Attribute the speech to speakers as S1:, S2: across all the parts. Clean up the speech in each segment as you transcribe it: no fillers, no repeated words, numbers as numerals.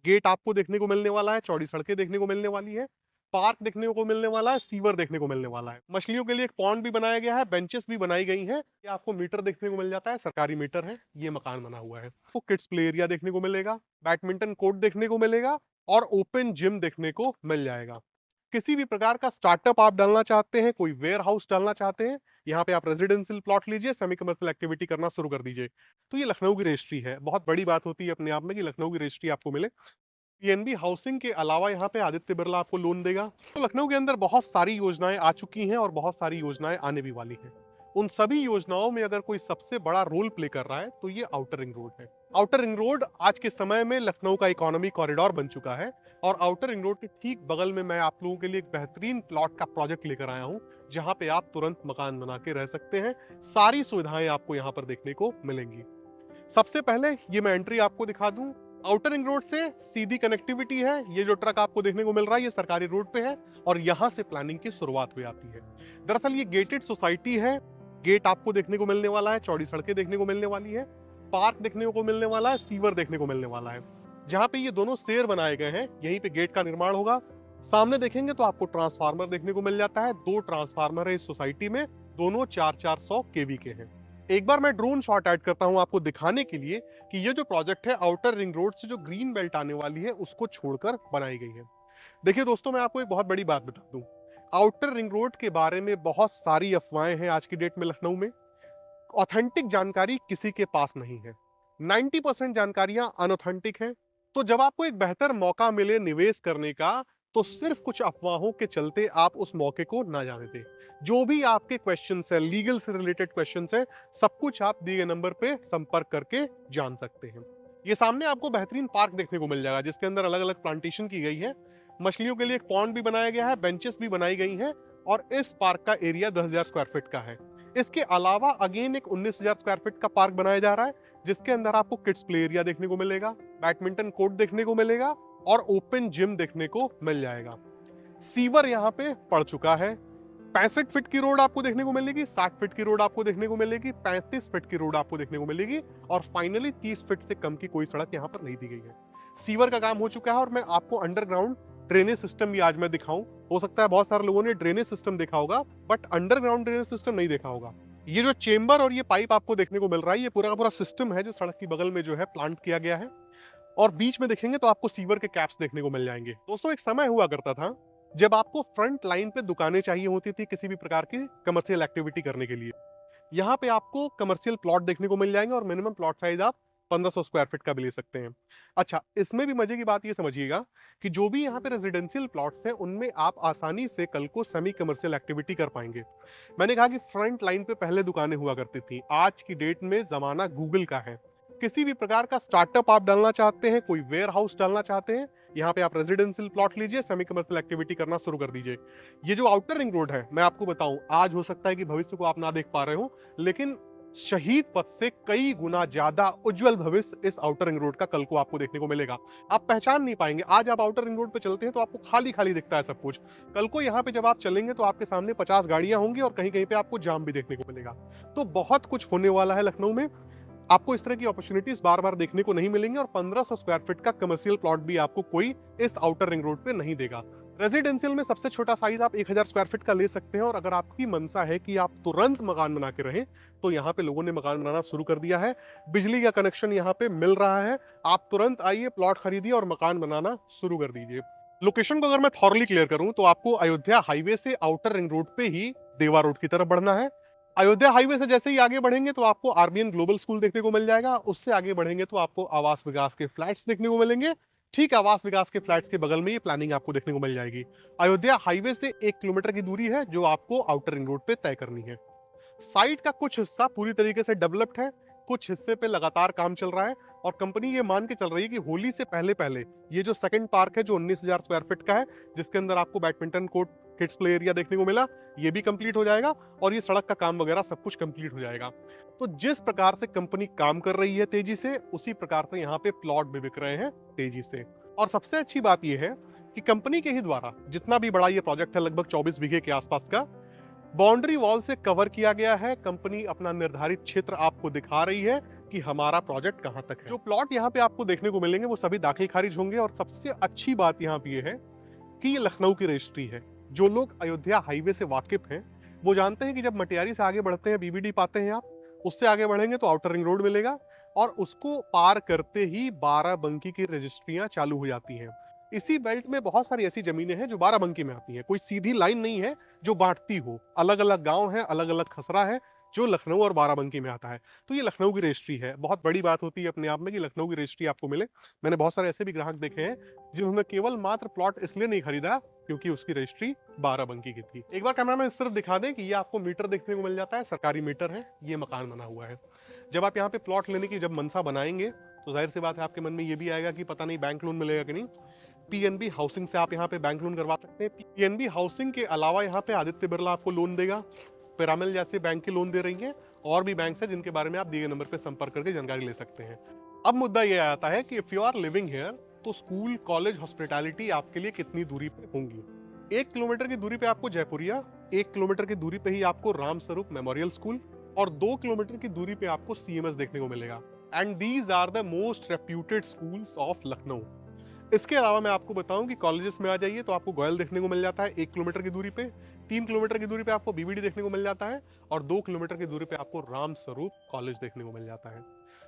S1: Gate आपको देखने को मिलने वाला है, चौड़ी सड़कें देखने को मिलने वाली है, पार्क देखने को मिलने वाला है, सीवर देखने को मिलने वाला है। मछलियों के लिए एक पॉन्ड भी बनाया गया है, बेंचेस भी बनाई गई हैं। ये आपको मीटर देखने को मिल जाता है, सरकारी मीटर है। ये मकान बना हुआ है। आपको किड्स प्ले एरिया देखने को मिलेगा, बैडमिंटन कोर्ट देखने को मिलेगा और ओपन जिम देखने को मिल जाएगा। किसी भी प्रकार का स्टार्टअप आप डालना चाहते हैं, कोई वेयर हाउस डालना चाहते हैं, यहाँ पे आप रेजिडेंशियल प्लॉट लीजिए, सेमी कमर्शियल एक्टिविटी करना शुरू कर दीजिए। तो ये लखनऊ की रजिस्ट्री है। बहुत बड़ी बात होती है अपने आप में कि लखनऊ की रजिस्ट्री आपको मिले। पीएनबी हाउसिंग के अलावा यहाँ पे आदित्य बिरला आपको लोन देगा। तो लखनऊ के अंदर बहुत सारी योजनाएं आ चुकी हैं और बहुत सारी योजनाएं आने भी वाली हैं। उन सभी योजनाओं में अगर कोई सबसे बड़ा रोल प्ले कर रहा है तो ये आउटर रिंग रोड है। आउटर रिंग रोड आज के समय में लखनऊ का इकोनॉमी कॉरिडोर बन चुका है और आउटर रिंग रोड के ठीक बगल में मैं आप लोगों के लिए एक बेहतरीन प्लॉट का प्रोजेक्ट लेकर आया हूं, जहां पे आप तुरंत मकान बना के रह सकते हैं। सारी सुविधाएं आपको यहाँ पर देखने को मिलेंगी। सबसे पहले ये मैं एंट्री आपको दिखा दूं। आउटर रिंग रोड से सीधी कनेक्टिविटी है। ये जो ट्रक आपको देखने को मिल रहा है ये सरकारी रोड पे है और यहाँ से प्लानिंग की शुरुआत हो जाती है। दरअसल ये गेटेड सोसाइटी है। गेट आपको देखने को मिलने वाला है, चौड़ी सड़कें देखने को मिलने वाली है, पार्क देखने को मिलने वाला है, सीवर देखने को मिलने वाला है। जहाँ पे ये दोनों शेर बनाए गए हैं यहीं पे गेट का निर्माण होगा। सामने देखेंगे तो आपको ट्रांसफार्मर देखने को मिल जाता है। 2 ट्रांसफार्मर है इस सोसाइटी में, दोनों 4-400 केवी के हैं। एक बार मैं ड्रोन शॉट ऐड करता हूं आपको दिखाने के लिए कि ये जो प्रोजेक्ट है आउटर रिंग रोड से जो ग्रीन बेल्ट आने वाली है उसको छोड़कर बनाई गई है। देखिए दोस्तों, मैं आपको एक बहुत बड़ी बात बता दूं। आउटर रिंग रोड के बारे में बहुत सारी अफवाहें हैं आज की डेट में लखनऊ में। ऑथेंटिक जानकारी किसी के पास नहीं है। 90% जानकारियां अनऑथेंटिक हैं। तो जब आपको एक बेहतर मौका मिले निवेश करने का, तो सिर्फ कुछ अफवाहों के चलते आप उस मौके को ना जाने दें। जो भी आपके क्वेश्चंस है, लीगल से रिलेटेड क्वेश्चंस है, सब कुछ आप दिए गए नंबर पे संपर्क करके जान सकते हैं। ये सामने आपको बेहतरीन पार्क देखने को मिल जाएगा जिसके अंदर अलग अलग प्लांटेशन की गई है। मछलियों के लिए एक पॉन्ड भी बनाया गया है, बेंचेस भी बनाई गई हैं और इस पार्क का एरिया 10,000 स्क्वायर फीट का है। इसके अलावा अगेन एक 19,000 स्क्वायर फीट का पार्क बनाया जा रहा है जिसके अंदर आपको किड्स प्ले एरिया देखने को मिलेगा, बैडमिंटन कोर्ट देखने को मिलेगा और ओपन जिम देखने को मिल जाएगा। सीवर यहाँ पे पड़ चुका है। 65 फीट की रोड आपको देखने को मिलेगी, 60 फीट की रोड आपको देखने को मिलेगी, 35 फीट की रोड आपको देखने को मिलेगी और फाइनली 30 फीट से कम की कोई सड़क यहाँ पर नहीं दी गई है। सीवर का काम हो चुका है और मैं आपको अंडरग्राउंड ड्रेनेज सिस्टम भी आज मैं दिखाऊं। हो सकता है बहुत सारे लोगों ने ड्रेनेज सिस्टम देखा होगा बट अंडरग्राउंड ड्रेनेज सिस्टम नहीं देखा होगा। ये जो चेंबर और ये पाइप आपको देखने को मिल रहा है ये पूरा का पूरा सिस्टम है जो सड़क की बगल में जो है प्लांट किया गया है और बीच में देखेंगे तो आपको सीवर के कैप्स देखने को मिल जाएंगे। दोस्तों, एक समय हुआ करता था जब आपको फ्रंट लाइन पे दुकानें चाहिए होती थी किसी भी प्रकार की कमर्शियल एक्टिविटी करने के लिए। यहाँ पे आपको कमर्शियल प्लॉट देखने को मिल जाएंगे और मिनिमम प्लॉट साइज आप 1500 स्क्वायर फीट का भी ले सकते हैं। अच्छा, इसमें भी मजे की बात ये समझिएगा कि जो भी यहाँ पे रेजिडेंशियल प्लॉट्स हैं उनमें आप आसानी से कल को सेमी कमर्शियल एक्टिविटी कर पाएंगे। मैंने कहा कि फ्रंट लाइन पे पहले दुकानें हुआ करती थी। आज की डेट में जमाना गूगल का है। किसी भी प्रकार का स्टार्टअप आप डालना चाहते हैं, कोई वेयर हाउस डालना चाहते हैं, यहाँ पे आप रेजिडेंशियल प्लॉट लीजिए, सेमी कमर्शियल एक्टिविटी करना शुरू कर दीजिए। ये जो आउटर रिंग रोड है मैं आपको बताऊं, आज हो सकता है कि भविष्य को आप ना देख पा रहे हो, लेकिन शहीद पथ से कई गुना ज्यादा उज्जवल भविष्य इस आउटर रिंग रोड का कल को आपको देखने को मिलेगा। आप पहचान नहीं पाएंगे। आज आप आउटर रिंग रोड पे चलते हैं तो आपको खाली खाली दिखता है सब कुछ। कल को यहाँ पे जब आप चलेंगे तो आपके सामने 50 गाड़ियां होंगी और कहीं कहीं पे आपको जाम भी देखने को मिलेगा। तो बहुत कुछ होने वाला है लखनऊ में। आपको इस तरह की अपॉर्चुनिटीज बार बार देखने को नहीं मिलेंगी और 1500 स्क्वायर फीट का कमर्शियल प्लॉट भी आपको कोई इस आउटर रिंग रोड पे नहीं देगा। रेजिडेंशियल में सबसे छोटा साइज आप 1000 स्क्वायर फीट का ले सकते हैं और अगर आपकी मनसा है कि आप तुरंत मकान बना के रहें तो यहाँ पे लोगों ने मकान बनाना शुरू कर दिया है। बिजली का कनेक्शन यहाँ पे मिल रहा है। आप तुरंत आइए, प्लॉट खरीदिए और मकान बनाना शुरू कर दीजिए। लोकेशन को अगर मैं थॉरली क्लियर करूं तो आपको अयोध्या हाईवे से आउटर रिंग रोड पे ही देवा रोड की तरफ बढ़ना है। अयोध्या हाईवे से जैसे ही आगे बढ़ेंगे तो आपको आरबीएन ग्लोबल स्कूल देखने को मिल जाएगा। उससे आगे बढ़ेंगे तो आपको आवास विकास के फ्लैट्स देखने को मिलेंगे। ठीक आवास विकास के फ्लैट्स के बगल में ये प्लानिंग आपको देखने को मिल जाएगी। अयोध्या हाईवे से 1 किलोमीटर की दूरी है जो आपको आउटर रिंग रोड पे तय करनी है। साइट का कुछ हिस्सा पूरी तरीके से डेवलप्ड है, कुछ हिस्से पे लगातार काम चल रहा है और कंपनी ये मान के चल रही है कि होली से पहले पहले ये जो सेकंड पार्क है जो 19,000 स्क्वायर फीट का है, जिसके अंदर आपको badminton court, kids play area देखने को मिला, ये भी कंप्लीट हो जाएगा और ये सड़क का काम वगैरह सब कुछ कंप्लीट हो जाएगा। तो जिस प्रकार से कंपनी काम कर रही है तेजी से, उसी प्रकार से यहाँ पे प्लॉट भी बिक रहे हैं तेजी से। और सबसे अच्छी बात यह है कि कंपनी के ही द्वारा जितना भी बड़ा ये प्रोजेक्ट है, लगभग 24 बीघे के आसपास का, बाउंड्री वॉल से कवर किया गया है। कंपनी अपना निर्धारित क्षेत्र आपको दिखा रही है कि हमारा प्रोजेक्ट कहां तक है। जो प्लॉट यहाँ पे आपको देखने को मिलेंगे वो सभी दाखिल खारिज होंगे, और सबसे अच्छी बात यहाँ पे ये है कि ये लखनऊ की रजिस्ट्री है। जो लोग अयोध्या हाईवे से वाकिफ हैं वो जानते हैं कि जब मटियारी से आगे बढ़ते हैं बीबीडी पाते हैं आप, उससे आगे बढ़ेंगे तो आउटर रिंग रोड मिलेगा, और उसको पार करते ही बाराबंकी की रजिस्ट्रियां चालू हो जाती हैं। इसी बेल्ट में बहुत सारी ऐसी जमीनें हैं जो बाराबंकी में आती हैं, कोई सीधी लाइन नहीं है जो बांटती हो, अलग अलग गांव है, अलग अलग खसरा है जो लखनऊ और बाराबंकी में आता है। तो ये लखनऊ की रजिस्ट्री है। बहुत बड़ी बात होती है अपने आप में कि लखनऊ की रजिस्ट्री आपको मिले। मैंने बहुत सारे ऐसे भी ग्राहक देखे हैं जिन्होंने केवल मात्र प्लॉट इसलिए नहीं खरीदा क्योंकि उसकी रजिस्ट्री बाराबंकी की थी। एक बार कैमरामैन सिर्फ दिखा दें कि ये आपको मीटर देखने को मिल जाता है, सरकारी मीटर है, ये मकान बना हुआ है। जब आप यहाँ पे प्लॉट लेने की जब मनसा बनाएंगे तो जाहिर सी बात है आपके मन में ये भी आएगा कि पता नहीं बैंक लोन मिलेगा कि नहीं। पीएनबी हाउसिंग से आप यहाँ पे बैंक लोन करवा सकते हैं। पीएनबी हाउसिंग के अलावा यहाँ पे आदित्य बिरला आपको लोन देगा, पिरामिल जैसे बैंक की लोन दे रही है, और भी बैंक है जिनके बारे में आप दिए गए नंबर पे संपर्क करके जानकारी ले सकते हैं। अब मुद्दा ये आता है कि if you are living here तो स्कूल, कॉलेज, हॉस्पिटैलिटी आपके लिए कितनी दूरी पे होंगी। 1 किलोमीटर की दूरी पे आपको जयपुरिया, 1 किलोमीटर की दूरी पे ही आपको राम स्वरूप मेमोरियल स्कूल, और 2 किलोमीटर की दूरी पे आपको सीएमएस देखने को मिलेगा। And these are the most reputed schools of Lucknow. इसके अलावा मैं आपको बताऊं कि कॉलेजेस में आ जाइए तो आपको गोयल देखने को मिल जाता है 1 किलोमीटर की दूरी पे, 3 किलोमीटर की दूरी पे आपको बीबीडी देखने को मिल जाता है, और 2 किलोमीटर की दूरी पे आपको राम स्वरूप कॉलेज देखने को मिल जाता है।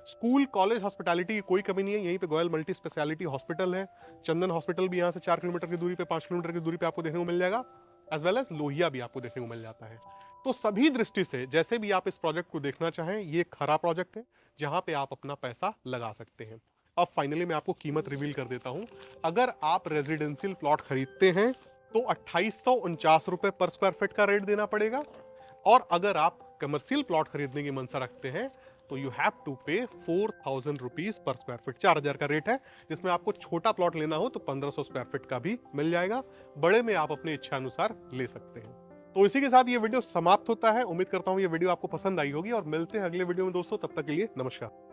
S1: स्कूल, कॉलेज, हॉस्पिटैलिटी की कोई कमी नहीं है। यहीं पे गोयल मल्टी स्पेशलिटी हॉस्पिटल है, चंदन हॉस्पिटल भी यहाँ से 4 किलोमीटर की दूरी पे, 5 किलोमीटर की दूरी पे आपको देखने को मिल जाएगा, एज वेल एज लोहिया भी आपको देखने को मिल जाता है। तो सभी दृष्टि से जैसे भी आप इस प्रोजेक्ट को देखना चाहें, ये एक खरा प्रोजेक्ट है जहां पे आप अपना पैसा लगा सकते हैं। अब फाइनली मैं आपको कीमत रिवील कर देता हूं। अगर आप रेजिडेंशियल प्लॉट खरीदते हैं तो 2849 रुपए पर स्क्वायर फीट का रेट देना पड़ेगा, और अगर आप कमर्शियल प्लॉट खरीदने की मनसा रखते हैं तो यू हैव टू पे 4000 रुपीज पर स्क्वायर फीट। 4000 का रेट है, जिसमें आपको छोटा प्लॉट लेना हो तो 1500 स्क्वायर फीट का भी मिल जाएगा, बड़े में आप अपने इच्छा अनुसार ले सकते हैं। तो इसी के साथ ये वीडियो समाप्त होता है। उम्मीद करता हूं ये वीडियो आपको पसंद आई होगी, और मिलते हैं अगले वीडियो में दोस्तों। तब तक के लिए नमस्कार।